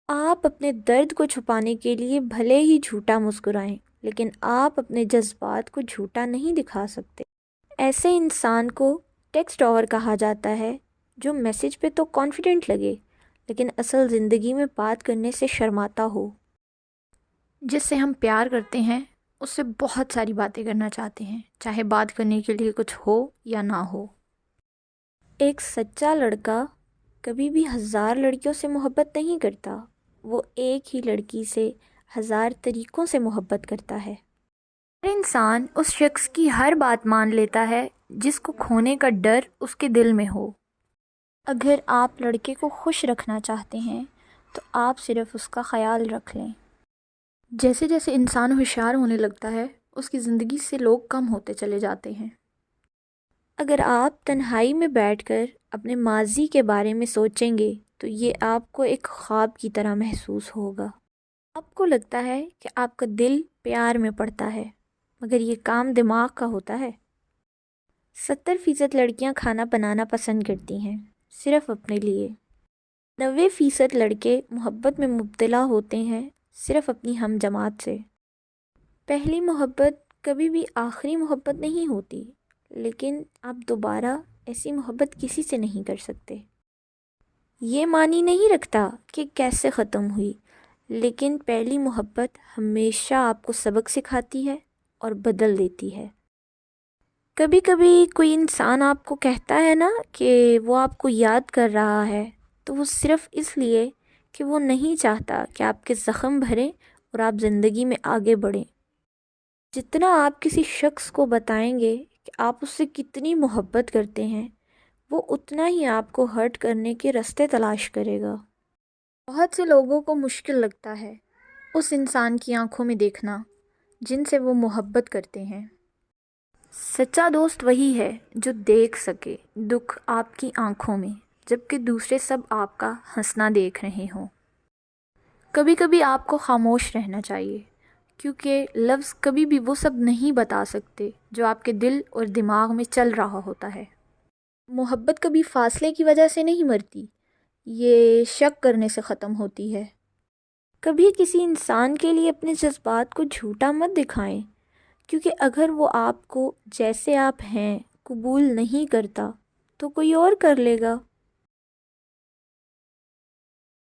آپ اپنے درد کو چھپانے کے لیے بھلے ہی جھوٹا مسکرائیں، لیکن آپ اپنے جذبات کو جھوٹا نہیں دکھا سکتے۔ ایسے انسان کو ٹیکسٹ اوور کہا جاتا ہے، جو میسج پہ تو کانفیڈنٹ لگے لیکن اصل زندگی میں بات کرنے سے شرماتا ہو۔ جس سے ہم پیار کرتے ہیں اس سے بہت ساری باتیں کرنا چاہتے ہیں، چاہے بات کرنے کے لیے کچھ ہو یا نہ ہو۔ ایک سچا لڑکا کبھی بھی 1000 لڑکیوں سے محبت نہیں کرتا، وہ ایک ہی لڑکی سے 1000 طریقوں سے محبت کرتا ہے۔ ہر انسان اس شخص کی ہر بات مان لیتا ہے جس کو کھونے کا ڈر اس کے دل میں ہو۔ اگر آپ لڑکے کو خوش رکھنا چاہتے ہیں تو آپ صرف اس کا خیال رکھ لیں۔ جیسے جیسے انسان ہوشیار ہونے لگتا ہے اس کی زندگی سے لوگ کم ہوتے چلے جاتے ہیں۔ اگر آپ تنہائی میں بیٹھ کر اپنے ماضی کے بارے میں سوچیں گے تو یہ آپ کو ایک خواب کی طرح محسوس ہوگا۔ آپ کو لگتا ہے کہ آپ کا دل پیار میں پڑتا ہے، مگر یہ کام دماغ کا ہوتا ہے۔ 70% لڑکیاں کھانا بنانا پسند کرتی ہیں، صرف اپنے لیے۔ 90% لڑکے محبت میں مبتلا ہوتے ہیں، صرف اپنی ہم جماعت سے۔ پہلی محبت کبھی بھی آخری محبت نہیں ہوتی، لیکن آپ دوبارہ ایسی محبت کسی سے نہیں کر سکتے۔ یہ معنی نہیں رکھتا کہ کیسے ختم ہوئی، لیکن پہلی محبت ہمیشہ آپ کو سبق سکھاتی ہے اور بدل دیتی ہے۔ کبھی کبھی کوئی انسان آپ کو کہتا ہے نا کہ وہ آپ کو یاد کر رہا ہے، تو وہ صرف اس لیے کہ وہ نہیں چاہتا کہ آپ کے زخم بھریں اور آپ زندگی میں آگے بڑھیں۔ جتنا آپ کسی شخص کو بتائیں گے کہ آپ اس سے کتنی محبت کرتے ہیں، وہ اتنا ہی آپ کو ہرٹ کرنے کے راستے تلاش کرے گا۔ بہت سے لوگوں کو مشکل لگتا ہے اس انسان کی آنکھوں میں دیکھنا جن سے وہ محبت کرتے ہیں۔ سچا دوست وہی ہے جو دیکھ سکے دکھ آپ کی آنکھوں میں، جبکہ دوسرے سب آپ کا ہنسنا دیکھ رہے ہوں۔ کبھی کبھی آپ کو خاموش رہنا چاہیے، کیونکہ لفظ کبھی بھی وہ سب نہیں بتا سکتے جو آپ کے دل اور دماغ میں چل رہا ہوتا ہے۔ محبت کبھی فاصلے کی وجہ سے نہیں مرتی، یہ شک کرنے سے ختم ہوتی ہے۔ کبھی کسی انسان کے لیے اپنے جذبات کو جھوٹا مت دکھائیں، کیونکہ اگر وہ آپ کو جیسے آپ ہیں قبول نہیں کرتا تو کوئی اور کر لے گا۔